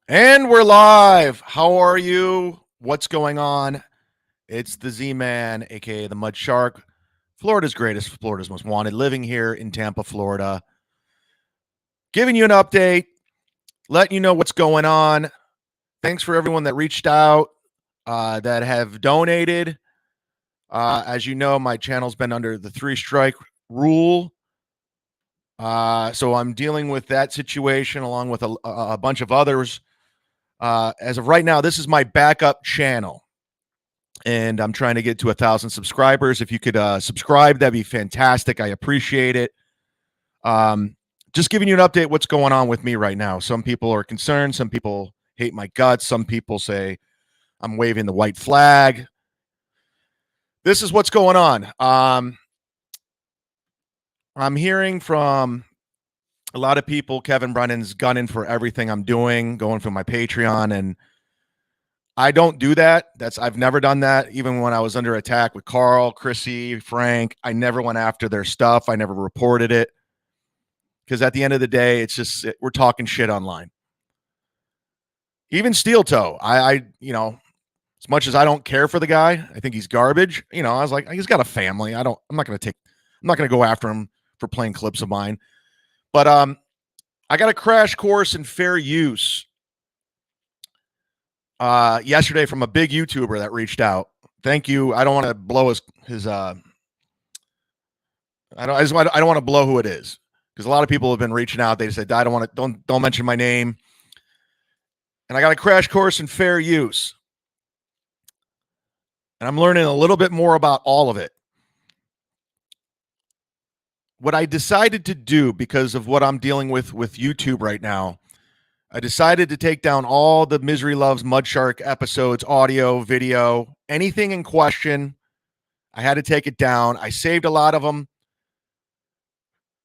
And we're live. How are you? What's going on? It's the Z-Man, aka the Mud Shark, Florida's greatest, Florida's most wanted, living here in Tampa, Florida. Giving you an update, letting you know what's going on. Thanks for everyone that reached out, that have donated. As you know, my channel's been under the 3-strike rule. So I'm dealing with that situation along with a bunch of others. As of right now, this is my backup channel, and I'm trying to get to 1,000 subscribers. If you could subscribe, that'd be fantastic. I appreciate it. Just giving you an update what's going on with me right now. Some people are concerned. Some people hate my guts. Some people say I'm waving the white flag. This is what's going on. I'm hearing from a lot of people, Kevin Brennan's gunning for everything I'm doing, going for my Patreon, and I don't do that. I've never done that. Even when I was under attack with Carl, Chrissy, Frank, I never went after their stuff. I never reported it. Because at the end of the day, it's just we're talking shit online. Even Steel Toe, as much as I don't care for the guy, I think he's garbage. I was like, he's got a family. I'm not going to go after him for playing clips of mine. But I got a crash course in fair use yesterday from a big YouTuber that reached out. Thank you. I don't want to blow his I don't want to blow who it is, because a lot of people have been reaching out. They said, don't mention my name. And I got a crash course in fair use. And I'm learning a little bit more about all of it. What I decided to do, because of what I'm dealing with YouTube right now, I decided to take down all the Misery Loves Mud Shark episodes, audio, video, anything in question. I had to take it down. I saved a lot of them,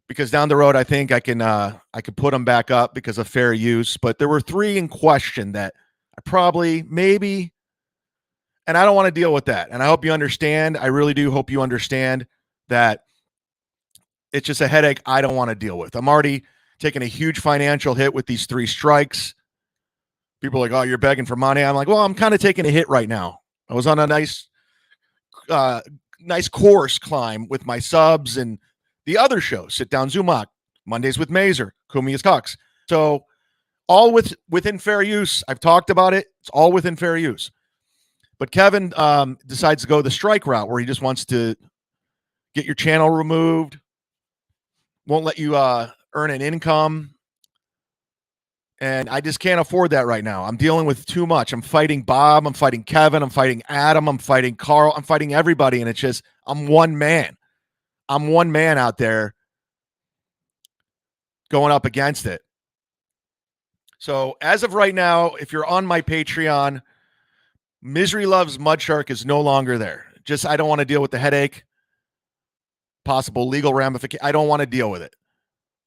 because down the road, I think I could put them back up because of fair use. But there were 3 in question that I probably, maybe, and I don't want to deal with that. And I hope you understand. I really do hope you understand that it's just a headache I don't want to deal with. I'm already taking a huge financial hit with these 3 strikes. People are like, oh, you're begging for money. I'm like, well, I'm kind of taking a hit right now. I was on a nice course climb with my subs and the other shows, Sit Down ZuMock, Mondays with Mazer, Kumi's Cox. So all within fair use. I've talked about it. It's all within fair use. But Kevin decides to go the strike route, where he just wants to get your channel removed, won't let you earn an income. And I just can't afford that right now. I'm dealing with too much. I'm fighting Bob. I'm fighting Kevin. I'm fighting Adam. I'm fighting Carl. I'm fighting everybody. And it's just, I'm one man. I'm one man out there going up against it. So as of right now, if you're on my Patreon, Misery Loves Mud Shark is no longer there. Just, I don't want to deal with the headache, possible legal ramification. I don't want to deal with it.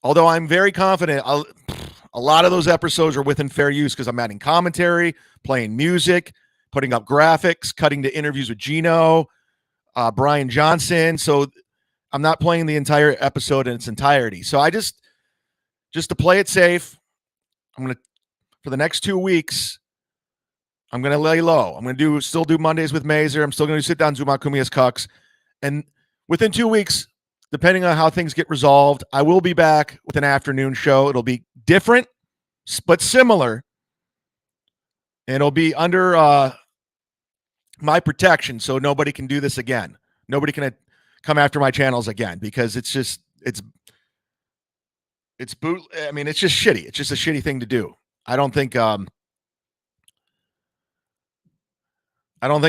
Although I'm very confident a lot of those episodes are within fair use, because I'm adding commentary, playing music, putting up graphics, cutting to interviews with Gino, Brian Johnson. So I'm not playing the entire episode in its entirety. So I just to play it safe, for the next 2 weeks, I'm going to lay low. I'm going to still do Mondays with Mazer. I'm still going to Sit Down ZuMock, Kumi's Cox. And within 2 weeks, depending on how things get resolved, I will be back with an afternoon show. It'll be different, but similar. And it'll be under my protection, so nobody can do this again. Nobody can come after my channels again, because it's just it's boot. I mean, it's just shitty. It's just a shitty thing to do. I don't think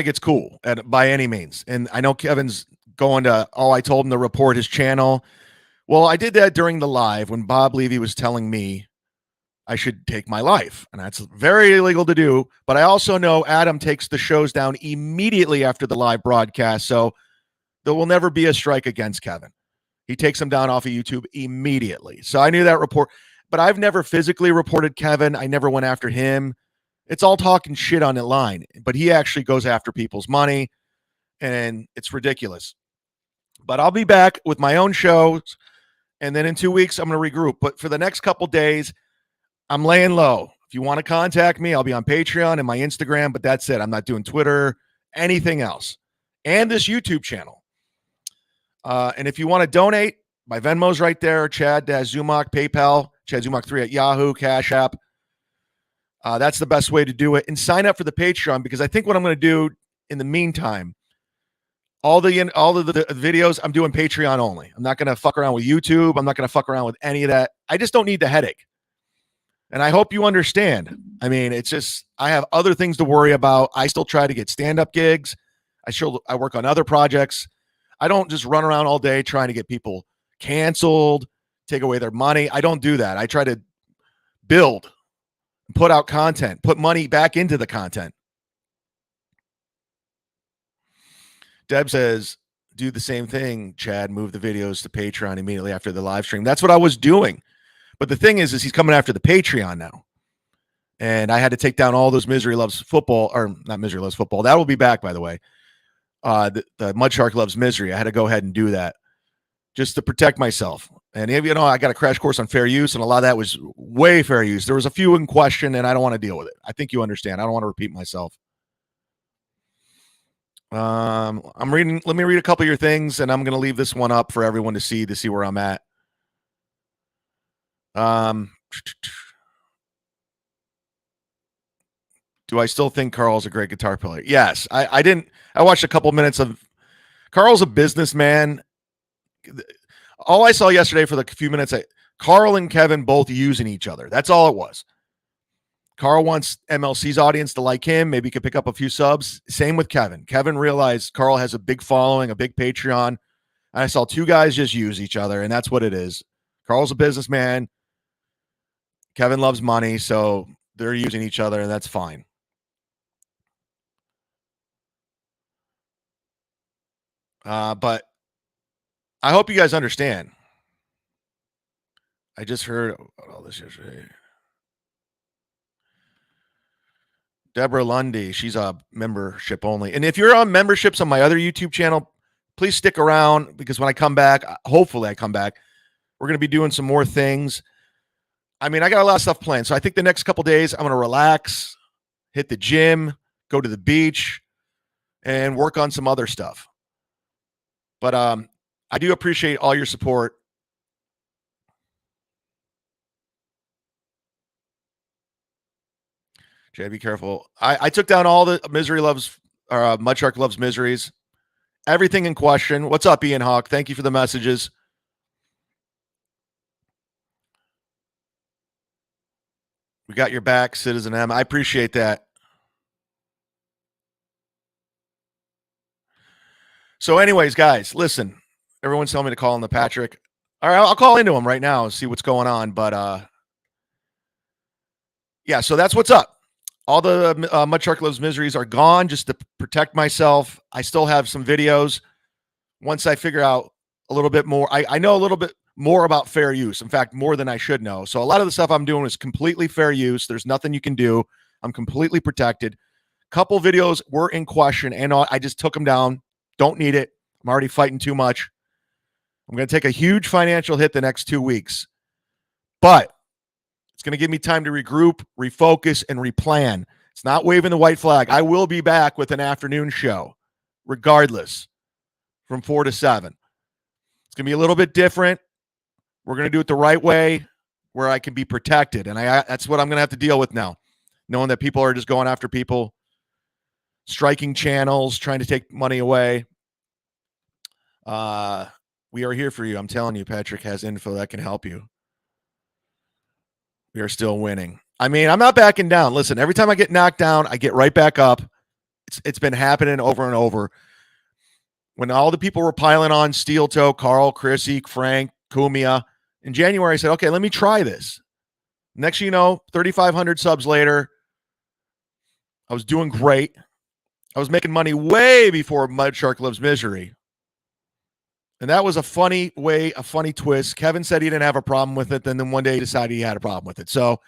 it's cool by any means. And I know Kevin's going to, I told him to report his channel. Well, I did that during the live when Bob Levy was telling me I should take my life. And that's very illegal to do. But I also know Adam takes the shows down immediately after the live broadcast. So there will never be a strike against Kevin. He takes them down off of YouTube immediately. So I knew that report. But I've never physically reported Kevin. I never went after him. It's all talking shit on the line. But he actually goes after people's money. And it's ridiculous. But I'll be back with my own shows. And then in 2 weeks, I'm going to regroup. But for the next couple days, I'm laying low. If you want to contact me, I'll be on Patreon and my Instagram, but that's it. I'm not doing Twitter, anything else. And this YouTube channel. And if you want to donate, my Venmo's right there, chad-zumock, PayPal, chad-zumock3 at Yahoo, Cash App. That's the best way to do it. And sign up for the Patreon, because I think what I'm going to do in the meantime, all of the videos I'm doing Patreon only. I'm not going to fuck around with YouTube. I'm not going to fuck around with any of that. I just don't need the headache. And I hope you understand. I mean, it's just, I have other things to worry about. I still try to get stand-up gigs. I work on other projects. I don't just run around all day trying to get people canceled, take away their money. I don't do that. I try to build, put out content, put money back into the content. Deb says, do the same thing, Chad. Move the videos to Patreon immediately after the live stream. That's what I was doing. But the thing is he's coming after the Patreon now. And I had to take down all those Misery Loves Football, or not Misery Loves Football. That will be back, by the way. The Mud Shark Loves Misery. I had to go ahead and do that just to protect myself. And you know, I got a crash course on fair use, and a lot of that was way fair use. There was a few in question, and I don't want to deal with it. I think you understand. I don't want to repeat myself. I'm reading. Let me read a couple of your things, and I'm going to leave this one up for everyone to see where I'm at. Do I still think Carl's a great guitar player? Yes. I didn't. I watched a couple minutes of. Carl's a businessman. All I saw yesterday for the few minutes, Carl and Kevin both using each other. That's all it was. Carl wants MLC's audience to like him. Maybe he could pick up a few subs. Same with Kevin. Kevin realized Carl has a big following, a big Patreon. And I saw two guys just use each other, and that's what it is. Carl's a businessman. Kevin loves money, so they're using each other, and that's fine. But I hope you guys understand. I just heard all this yesterday. Deborah Lundy, she's a membership only. And if you're on memberships on my other YouTube channel, please stick around, because when I come back, hopefully I come back, we're going to be doing some more things. I mean, I got a lot of stuff planned. So I think the next couple days, I'm going to relax, hit the gym, go to the beach, and work on some other stuff. But I do appreciate all your support. Jay, be careful. I took down all the Mud Shark Loves Miseries. Everything in question. What's up, Ian Hawk? Thank you for the messages. We got your back, Citizen M. I appreciate that. So anyways, guys, listen. Everyone's telling me to call in the Patrick. All right, I'll call into him right now and see what's going on. But yeah, so that's what's up. All the Mud Shark Loves Miseries are gone just to protect myself. I still have some videos. Once I figure out a little bit more, I know a little bit more about fair use. In fact, more than I should know. So a lot of the stuff I'm doing is completely fair use. There's nothing you can do. I'm completely protected. Couple videos were in question, and I just took them down. Don't need it. I'm already fighting too much. I'm going to take a huge financial hit the next 2 weeks. But it's going to give me time to regroup, refocus, and replan. It's not waving the white flag. I will be back with an afternoon show, regardless, from 4 to 7. It's going to be a little bit different. We're going to do it the right way, where I can be protected. And that's what I'm going to have to deal with now, knowing that people are just going after people, striking channels, trying to take money away. We are here for you. I'm telling you, Patrick has info that can help you. We are still winning. I mean, I'm not backing down. Listen, every time I get knocked down, I get right back up. It's been happening over and over. When all the people were piling on Steel Toe, Carl, Chrissy, Frank, Kumia, in January, I said, okay, let me try this. Next thing you know, 3,500 subs later, I was doing great. I was making money way before Mud Shark Loves Misery. And that was a funny twist. Kevin said he didn't have a problem with it. Then one day he decided he had a problem with it. So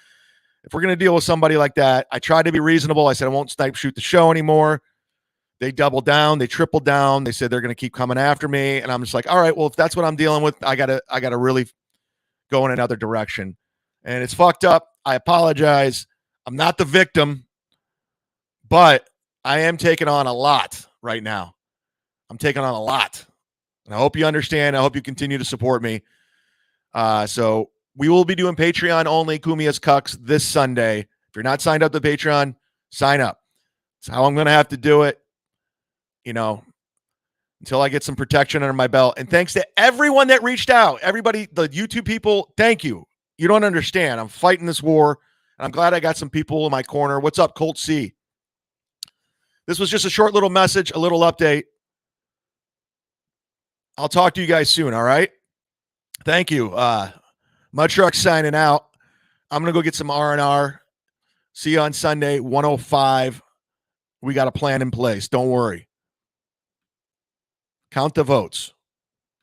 if we're going to deal with somebody like that, I tried to be reasonable. I said, I won't snipe shoot the show anymore. They doubled down. They tripled down. They said they're going to keep coming after me. And I'm just like, all right, well, if that's what I'm dealing with, I gotta really go in another direction. And it's fucked up. I apologize. I'm not the victim, but I am taking on a lot right now. I'm taking on a lot. And I hope you understand. I hope you continue to support me. So we will be doing Patreon only Kumia's Cucks this Sunday. If you're not signed up to Patreon, sign up. It's how I'm going to have to do it, until I get some protection under my belt. And thanks to everyone that reached out, everybody, the YouTube people, thank you. You don't understand. I'm fighting this war, and I'm glad I got some people in my corner. What's up, Colt C? This was just a short little message, a little update. I'll talk to you guys soon, all right? Thank you. Mudshark signing out. I'm going to go get some R&R. See you on Sunday, 105. We got a plan in place. Don't worry. Count the votes.